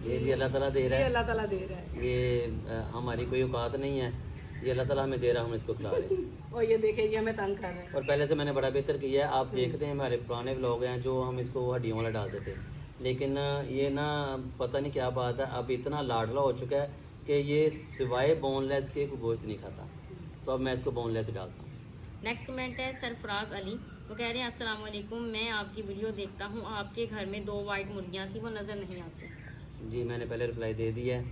ये भी अल्लाह ताला दे रहा ये है, अल्लाह ताला दे रहा है। ये हमारी कोई औकात नहीं है, ये अल्लाह ताला हमें दे रहा है, हम इसको खिला रहे हैं। और ये देखिए ये हमें तंग कर रहा है। और पहले से मैंने बड़ा बेहतर किया है। आप देखते हैं हमारे पुराने व्लॉग हैं जो हम इसको हड्डियों वाला डालते थे, लेकिन ये ना पता नहीं क्या बात है, अब इतना लाडला हो चुका है कि ये सिवाय बोनलेस के कोई गोश्त नहीं खाता, तो अब मैं इसको बोनलेस डालता हूँ। नेक्स्ट कमेंट है सरफराज अली। वो कह रहे हैं अस्सलाम वालेकुम, मैं आपकी वीडियो देखता हूँ, आपके घर में 2 वाइट मुर्गियाँ थी, वो नज़र नहीं आती। जी मैंने पहले रिप्लाई दे दिया है।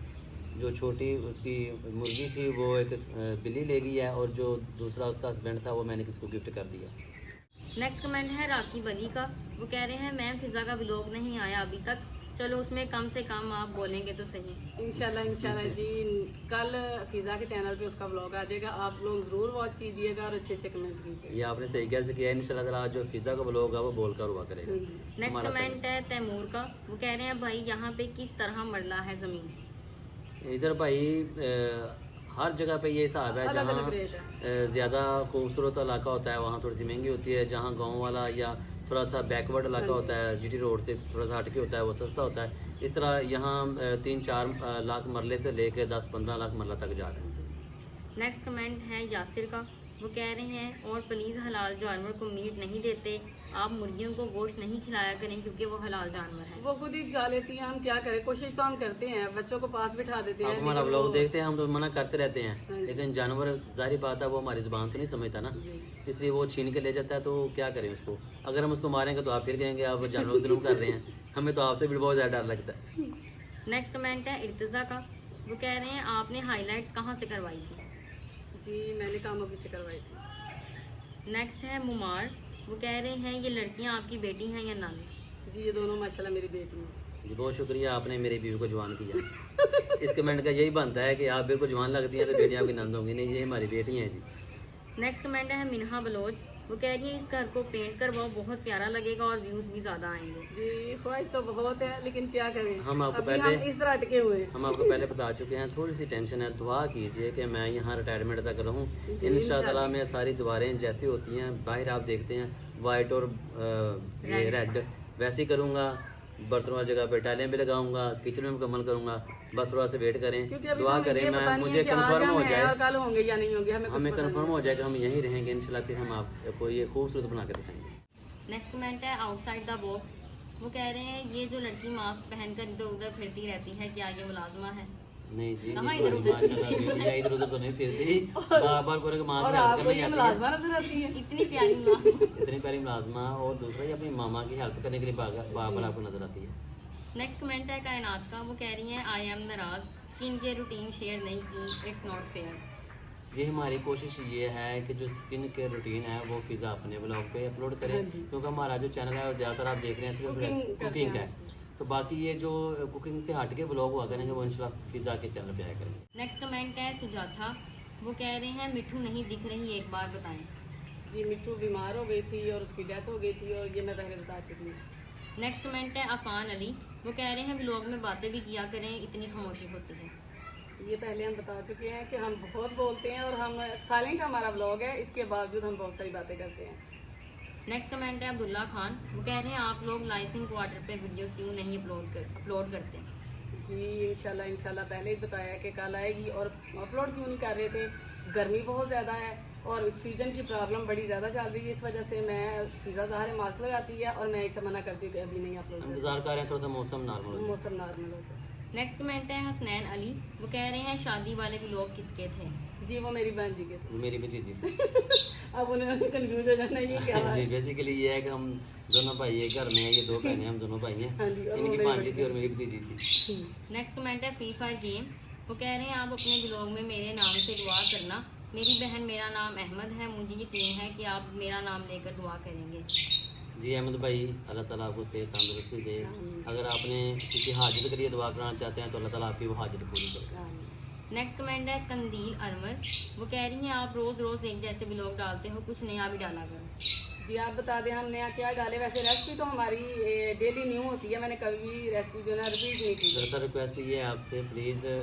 जो छोटी उसकी मुर्गी थी वो एक बिल्ली ले गई है और जो दूसरा उसका हस्बैंड था वो मैंने किसको गिफ्ट कर दिया। नेक्स्ट कमेंट है राकीब अली का। वो कह रहे हैं मैम फिज़ा का व्लॉग नहीं आया अभी तक, चलो उसमें कम से कम आप बोलेंगे तो सही। इंशाल्लाह जी, कल फिज़ा के चैनल पे उसका व्लॉग आ जाएगा, आप लोग ज़रूर वॉच कीजिएगा और अच्छे अच्छे कमेंट कीजिएगा। ये आपने सही कैसे किया है, इंशाल्लाह ताला जो फिज़ा का व्लॉग है वो बोलकर हुआ करेगा। नेक्स्ट हमारा कमेंट है तैमूर का। वो कह रहे हैं भाई यहाँ पे किस तरह मरला है ज़मीन? इधर भाई हर जगह पे ये हिसाब है, अलग अलग जहाँ रेट है। ज़्यादा खूबसूरत इलाका होता है वहाँ थोड़ी सी महंगी होती है, जहाँ गांव वाला या थोड़ा सा बैकवर्ड इलाका होता है, जीटी रोड से थोड़ा सा हटके होता है, वो सस्ता होता है। इस तरह यहाँ 3-4 लाख मरले से लेकर 10-15 लाख मरला तक जा रहे हैं। नेक्स्ट कमेंट है यासिर का। वो कह रहे हैं और प्लीज़ हलाल जानवर को मीट नहीं देते, आप मुर्गियों को गोश्त नहीं खिलाया करें क्योंकि वो हलाल जानवर है। वो खुद ही खा लेती हैं, हम क्या करें, कोशिश तो हम करते हैं, बच्चों को पास बिठा देते आप हैं। हमारा लेकिन व्लॉग वो- देखते हैं, हम तो मना करते रहते हैं, लेकिन जानवर जाहिर बात है वो हमारी ज़ुबान तो नहीं समझता ना, जी। इसलिए वो छीन के ले जाता है, तो क्या करें उसको। अगर हम उसको मारेंगे तो आप फिर कहेंगे आप जानवर जुल्म कर रहे हैं, हमें तो आपसे भी बहुत ज़्यादा डर लगता है। नेक्स्ट कमेंट है इर्तज़ा का। वो कह रहे हैं आपने हाईलाइट्स कहाँ से करवाई थी? जी मैंने कामों की से करवाई थी। नेक्स्ट है मुमार। वो कह रहे हैं ये लड़कियाँ आपकी बेटी हैं या नानी? जी ये दोनों माशाल्लाह मेरी बेटी हैं। जी बहुत शुक्रिया, आपने मेरी बीवी को जवान किया। इस कमेंट का यही बनता है कि आप बिल्कुल जवान लगती हैं तो बेटियां आपकी नंद होंगी, नहीं ये हमारी बेटियां हैं जी। नेक्स्ट कमेंट है मिन्हा बलोच, वो कह रही है इस घर को पेंट करवाओ, बहुत प्यारा लगेगा और व्यूज भी ज्यादा आएंगे। जी ख्वाहिश तो बहुत है, लेकिन क्या करें, हम आपको अभी पहले हम इस तरह अटके हुए हैं। हम आपको पहले बता चुके हैं, थोड़ी सी टेंशन है, दुआ कीजिए कि मैं यहाँ रिटायरमेंट तक रहूँ। इंशाल्लाह मैं सारी दीवारें जैसी होती हैं बाहर आप देखते हैं वाइट और ये रेड, वैसे ही करूँगा। बर्तनों वाली जगह पे टाइलें भी लगाऊंगा, किचन में मुकम्मल करूँगा। बस थोड़ा सा वेट करें, क्योंकि अभी दुआ तो करें, ये पता मैं नहीं मुझे है कि आज कंफर्म हम हो हैं जाए, और कल होंगे या नहीं होंगे, हमें कुछ हमें पता कंफर्म नहीं। हो जाए कि हम यहीं रहेंगे इंशाल्लाह, फिर हम आपको ये खूबसूरत बना के दिखाएंगे। नेक्स्ट कमेंट है आउटसाइड द बॉक्स, वो कह रहे हैं ये जो लड़की मास्क पहनकर इधर उधर फिरती रहती है, क्या ये मुलाजमा है? नहीं जी, कहाँ ये इधर तो उधर? माशाल्लाह बिल्कुल इधर उधर तो नहीं फिरती, बार बार कोरे के मांग और में हल्के आपको में ये जाती है। मुलाजमा नजर आती है। इतनी प्यारी मुलाजमा। इतनी प्यारी मुलाजमा, और दूसरा ये अपनी मामा की हेल्प करने के लिए बार बार आपको नजर आती है। नेक्स्ट कमेंट है कायनात का, वो कह रही हैं आई एम नाराज, स्किन केयर रूटीन शेयर नहीं की, इट्स नॉट फेयर। जी हमारी कोशिश ये है कि जो स्किन केयर रूटीन है वो फिजा अपने ब्लॉग पे अपलोड करें, हाँ जी। क्योंकि हमारा जो चैनल है वो ज़्यादातर आप देख रहे हैं कुकिंग सिर्फ करते कुकिंग हैं। है। तो बाकी ये जो कुकिंग से हट के ब्लॉग हुआ करेंगे वो इंशाल्लाह फिजा के चैनल पे आया करेंगे। नेक्स्ट कमेंट है सुजाता, वो कह रहे हैं मिठू नहीं दिख रही, एक बार बताएं। जी मिट्टू बीमार हो गई थी और उसकी डेथ हो गई थी, और ये मैं पहले बता चुकी हूँ। नेक्स्ट कमेंट है अफान अली, वो कह रहे हैं व्लॉग में बातें भी किया करें, इतनी खामोशी होती है। ये पहले हम बता चुके हैं कि हम बहुत बोलते हैं और हम साइलेंट हमारा ब्लॉग है, इसके बावजूद हम बहुत सारी बातें करते हैं। नेक्स्ट कमेंट है अब्दुल्ला खान, वो कह रहे हैं आप लोग लाइफ इन क्वार्टर पे वीडियो क्यों नहीं अपलोड करते? जी इंशाल्लाह पहले ही बताया कि कल आएगी, और अपलोड क्यों नहीं कर रहे थे, गर्मी बहुत ज़्यादा है और ऑक्सीजन की प्रॉब्लम बड़ी ज़्यादा चल रही है, इस वजह से मैं फिजा ज़ाहिर मास्क लगाती है और मैं इसे मना करती हूँ कि अभी नहीं अपलोड करें, इंतजार कर रहे हैं थोड़ा सा मौसम नॉर्मल हो जाए। मौसम नॉर्मल हो जाए। नेक्स्ट कमेंट है हसनैन अली, वो कह रहे हैं शादी वाले व्लॉग किसके थे? जी वो मेरी बहन जी के थे। मेरी भी चीज़ जी अब उन्हें कंफ्यूज हो जाना ये क्या है। जी बेसिकली ये है कि हम दोनों भाई एक घर में हैं, ये दो बहनें, हम दोनों भाई हैं। हाँ जी, और वो इनकी मेरी भांजी थी और मेरी भतीजी थी। नेक्स्ट कमेंट है फ्री फायर गेम, वो कह रहे हैं आप अपने ब्लॉग में मेरे नाम से दुआ करना, मेरी बहन मेरा नाम अहमद है, मुझे यकीन है कि आप मेरा नाम लेकर दुआ करेंगे। जी अहमद भाई, अल्लाह ताला आपको सेहत तंदुरुस्ती दे। अगर आपने किसी हाजत के लिए दुआ कराना चाहते हैं तो अल्लाह ताला आपकी वो हाजत पूरी करे। नेक्स्ट कमेंट है कंदील अरमर, वो कह रही हैं आप रोज़ रोज़ एक जैसे ब्लॉग डालते हो, कुछ नया भी डाला करो। जी आप बता दें हम नया क्या डाले। वैसे रेसिपी तो हमारी डेली न्यू होती है, मैंने कभी भी रेसिपी जो है रिपीट नहीं की। दरअसल रिक्वेस्ट ये है आपसे, प्लीज़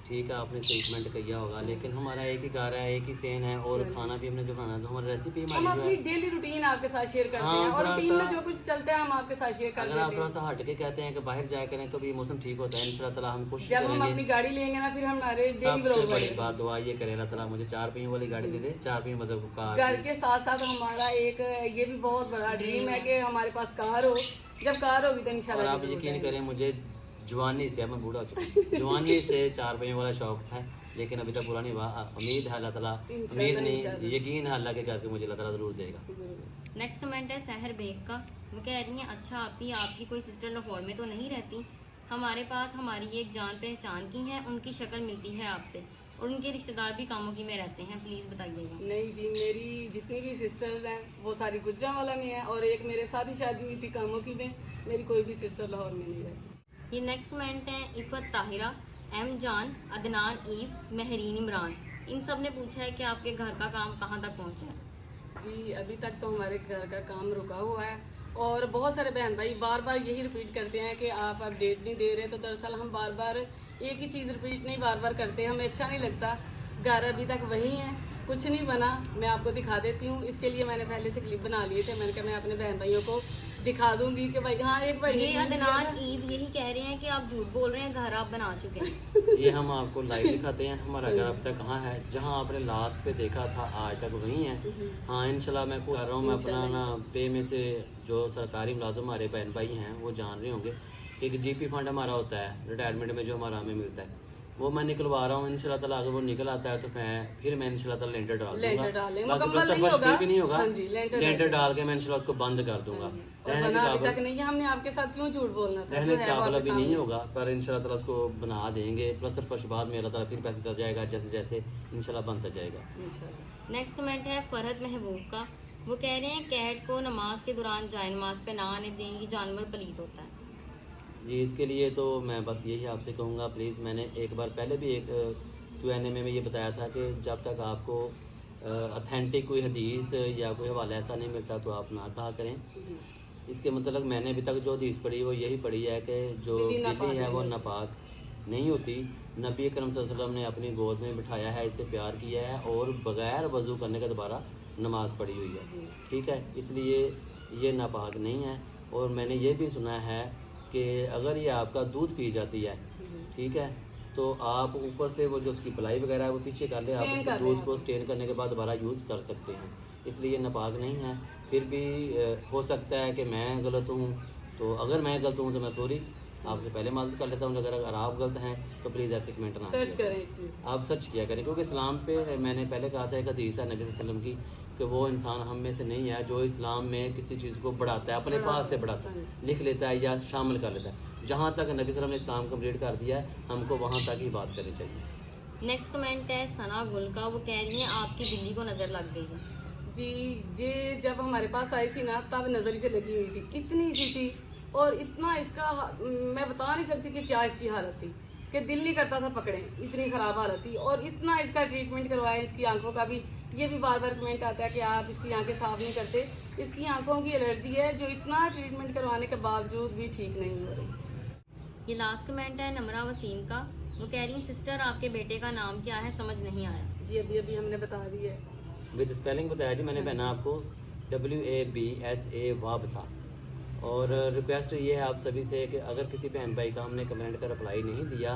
ठीक है आपने ट्रीटमेंट किया होगा, लेकिन हमारा एक ही घर है, एक ही सेन है, और खाना भी हमने जो खाना है तो हमारी रेसिपी हम हमारी जो अपनी है। डेली रूटीन आपके साथ शेयर करते हाँ, हैं, और थोड़ा रूटीन में सा- जो कुछ चलता है हम आपके साथ शेयर कर अगर आप देते थोड़ा हैं। सा हट के कहते हैं कि बाहर जाया करें तो भी मौसम ठीक होता है, इंशाल्लाह ताला हम कोशिश जब हम करेंगे। अपनी गाड़ी लेंगे ना, फिर हमारे डेली सबसे ब्लॉग बड़ी बनेगा। बात दुआ ये करे अल्लाह ताला मुझे 4 पहियों वाली गाड़ी दे दे, 4 पहियों मतलब कार। घर के साथ साथ हमारा एक ये भी बहुत बड़ा ड्रीम है कि हमारे पास कार हो। जब कार होगी तो और इंशाल्लाह आप जरूर यकीन जाएंगे। करें मुझे जवानी से, अब मैं बूढ़ा हो चुका हूं, जवानी से 4 पहियों वाला शौक था, लेकिन अभी तक पूरा नहीं हुआ। उम्मीद है अल्लाह ताला, उम्मीद नहीं यकीन है अल्लाह के करके मुझे अल्लाह ताला जरूर देगा। जरूर। नेक्स्ट कमेंट है सहर बेग का, वो कह रही हैं अच्छा आपकी कोई सिस्टर लाहौर में तो नहीं रहती? हमारे पास हमारी एक जान पहचान की है, उनकी शक्ल मिलती है आपसे, और उनके रिश्तेदार भी कामों की में रहते हैं, प्लीज़ बताइएगा। नहीं जी, मेरी जितनी भी सिस्टर्स हैं वो सारी गुजरांवाला में है, और एक मेरे साथ ही शादी हुई थी कामों की में। मेरी कोई भी सिस्टर लाहौर में नहीं रहती। ये नेक्स्ट कमेंट है इफ़त ताहिरा, एम जान, अदनान, ईव, महरीन, इमरान, इन सब ने पूछा है कि आपके घर का काम कहाँ तक पहुँचा है? जी अभी तक तो हमारे घर का काम रुका हुआ है, और बहुत सारे बहन भाई बार बार यही रिपीट करते हैं कि आप अपडेट नहीं दे रहे। तो दरअसल हम बार बार एक ही चीज़ रिपीट नहीं बार बार करते, हमें अच्छा नहीं लगता। घर अभी तक वही है, कुछ नहीं बना। मैं आपको दिखा देती हूँ, इसके लिए मैंने पहले से क्लिप बना लिए थे। मैंने कहा मैं अपने बहन भाइयों को दिखा दूंगी कि भाई हाँ एक भाई ये ने अदनान, ईव यही कह रहे हैं कि आप झूठ बोल रहे हैं, घर आप बना चुके हैं। ये हम आपको लाइव दिखाते हैं, हमारा घर अब तक कहाँ है, जहाँ आपने लास्ट पे देखा था आज तक वहीं है। हाँ इंशाल्लाह मैं कर रहा हूँ, मैं अपना ना पे में से जो सरकारी मुलाजिम हमारे बहन भाई हैं वो जान रहे होंगे, एक जीपी फंड हमारा होता है रिटायरमेंट में जो हमारा हमें मिलता है, वो मैं निकलवा रहा हूँ। इंशाल्लाह ताला अगर वो निकल आता है तो फिर मैं इंशाल्लाह ताला लेंटर डाल दूंगा। डालेंगे, बाकी मुकम्मल प्लस्तर नहीं फर्श होगा। भी नहीं होगा, हाँ जी, लेंटर डाल के मैं इंशाल्लाह उसको बंद कर दूंगा। और बना अभी तक नहीं है, हमने आपके साथ क्यों झूठ बोलना था, रहने जो के है वो काबिल आपके अभी नहीं सामने। होगा, पर इंशाल्लाह ताला उसको बना देंगे। प्लस्तर फर्श बाद में अल्लाह ताला फिर पैसे कर जाएगा, जैसे जैसे इंशाल्लाह बनता जाएगा। इंशाल्लाह। नेक्स्ट कमेंट है फरहत महबूब का, वो कह रहे हैं कैट को नमाज के दौरान जाए नमाज पे ना आने देंगे, जानवर पलीत होता है। जी इसके लिए तो मैं बस यही आपसे कहूँगा, प्लीज़ मैंने एक बार पहले भी एक Q&A में ये बताया था कि जब तक आपको ऑथेंटिक कोई हदीस या कोई हवाला ऐसा नहीं मिलता तो आप ना कहा करें। जी। इसके मतलब मैंने अभी तक जो हदीस पढ़ी वो यही पढ़ी है कि जो बिल्ली बिल्ली नापाक है वो नहीं नापाक नहीं होती। नबी अकरम सल्लल्लाहु अलैहि वसल्लम ने अपनी गोद में बिठाया है, इससे प्यार किया है और बग़ैर वज़ू करने के दोबारा नमाज़ पढ़ी हुई है। जी। ठीक है, इसलिए ये नापाक नहीं है। और मैंने ये भी सुना है कि अगर ये आपका दूध पी जाती है, जी। ठीक है, तो आप ऊपर से वो जो उसकी पलाई वगैरह है वो पीछे कर ले, आप स्टेन उसको कर दूध लें को आप। स्टेन करने के बाद दोबारा यूज़ कर सकते हैं। इसलिए ये नापाक नहीं है। फिर भी हो सकता है कि मैं गलत हूँ, तो अगर मैं गलत हूँ तो मैं सॉरी, आपसे पहले मालूम कर लेता हूँ। अगर आप गलत हैं तो प्लीज़ ऐसे कमेंट ना सर्च किया करें इस चीज़। आप सर्च किया करें, क्योंकि इस्लाम पे मैंने पहले कहा था एक हदीस है नबी सल्लल्लाहु अलैहि वसल्लम की कि वो इंसान हम में से नहीं है जो इस्लाम में किसी चीज़ को बढ़ाता है, अपने पास से बढ़ाता है, लिख लेता है या शामिल कर लेता है। जहाँ तक नबी सल्लल्लाहु अलैहि वसल्लम ने इस्लाम कंप्लीट कर दिया है, हमको वहाँ तक ही बात करनी चाहिए। नेक्स्ट कमेंट है सना गुल का। वो कह रही है आपकी बिल्ली को नज़र लग गई है। जी, ये जब हमारे पास आई थी ना तब नजर से लगी हुई थी, इतनी सी थी और इतना इसका मैं बता नहीं सकती कि क्या इसकी हालत थी कि दिल नहीं करता था पकड़े, इतनी ख़राब हालत थी। और इतना इसका ट्रीटमेंट करवाया, इसकी आंखों का भी ये भी बार बार कमेंट आता है कि आप इसकी आंखें साफ नहीं करते। इसकी आंखों की एलर्जी है जो इतना ट्रीटमेंट करवाने के बावजूद भी ठीक नहीं हो रही। ये लास्ट कमेंट है नमरा वसीम का। वो कह रही है सिस्टर आपके बेटे का नाम क्या है, समझ नहीं आया। जी अभी अभी हमने बता दी है। विद स्पेलिंग बताया जी मैंने बहना आपको, WABSA वाबसा। और रिक्वेस्ट ये है आप सभी से कि अगर किसी बहन भाई का हमने कमेंट का रिप्लाई नहीं दिया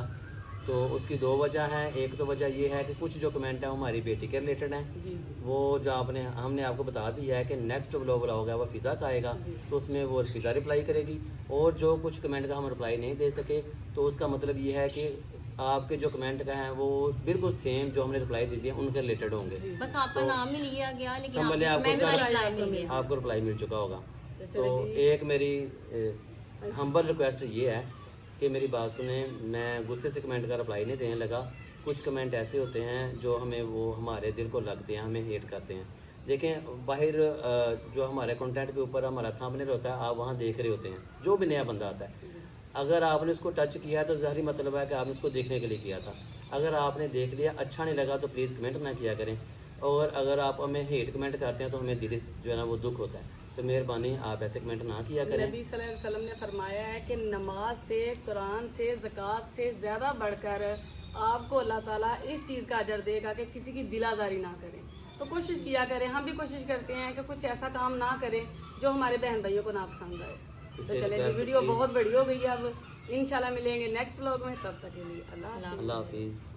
तो उसकी दो वजह है। एक तो वजह ये है कि कुछ जो कमेंट है वो हमारी बेटी के रिलेटेड हैं, जी। वो जो हमने आपको बता दिया है कि नेक्स्ट व्लॉग होगा वो फ़िज़ा का आएगा, जी। तो उसमें वो फ़िज़ा रिप्लाई करेगी। और जो कुछ कमेंट का हम रिप्लाई नहीं दे सके तो उसका मतलब ये है कि आपके जो कमेंट का हैं वो बिल्कुल सेम जो हमने रिप्लाई दे दिए उनके रिलेटेड होंगे। बस आपका तो नाम नहीं लिया गया, लेकिन संभले आपके आपको कमेंट का सारा- रिप्लाई मिल गया। आपको रिप्लाई मिल चुका होगा। तो तो चलो जी। एक मेरी हम्बल रिक्वेस्ट ये है कि मेरी बात सुने, मैं गुस्से से कमेंट का रिप्लाई नहीं देने लगा। कुछ कमेंट ऐसे होते हैं जो हमें वो हमारे दिल को लगते हैं, हमें हेट करते हैं। देखें बाहर जो हमारे कंटेंट के ऊपर हमारा थंबनेल होता है, आप वहाँ देख रहे होते हैं, जो भी नया बंदा आता है, अगर आपने उसको टच किया है तो ज़ाहिर मतलब है कि आपने उसको देखने के लिए किया था। अगर आपने देख लिया, अच्छा नहीं लगा तो प्लीज़ कमेंट ना किया करें। और अगर आप हमें हेट कमेंट करते हैं तो हमें दिल जो है ना वो दुख होता है। तो मेहरबानी आप ऐसे कमेंट ना किया करें। नबी सल्लल्लाहु अलैहि वसल्लम ने फरमाया है कि नमाज से, कुरान से, ज़कात से ज़्यादा बढ़कर आपको अल्लाह ताला इस चीज़ का अजर देगा कि किसी की दिलाजारी ना करें। तो कोशिश किया करें, हम भी कोशिश करते हैं कि कुछ ऐसा काम ना करें जो हमारे बहन भाइयों को ना पसंद आए। तो चले जी, वीडियो बहुत बड़ी हो गई है। अब इंशाल्लाह मिलेंगे नेक्स्ट व्लॉग में, तब तक के लिए अल्लाह हाफ़िज़। अल्लाह हाफिज़।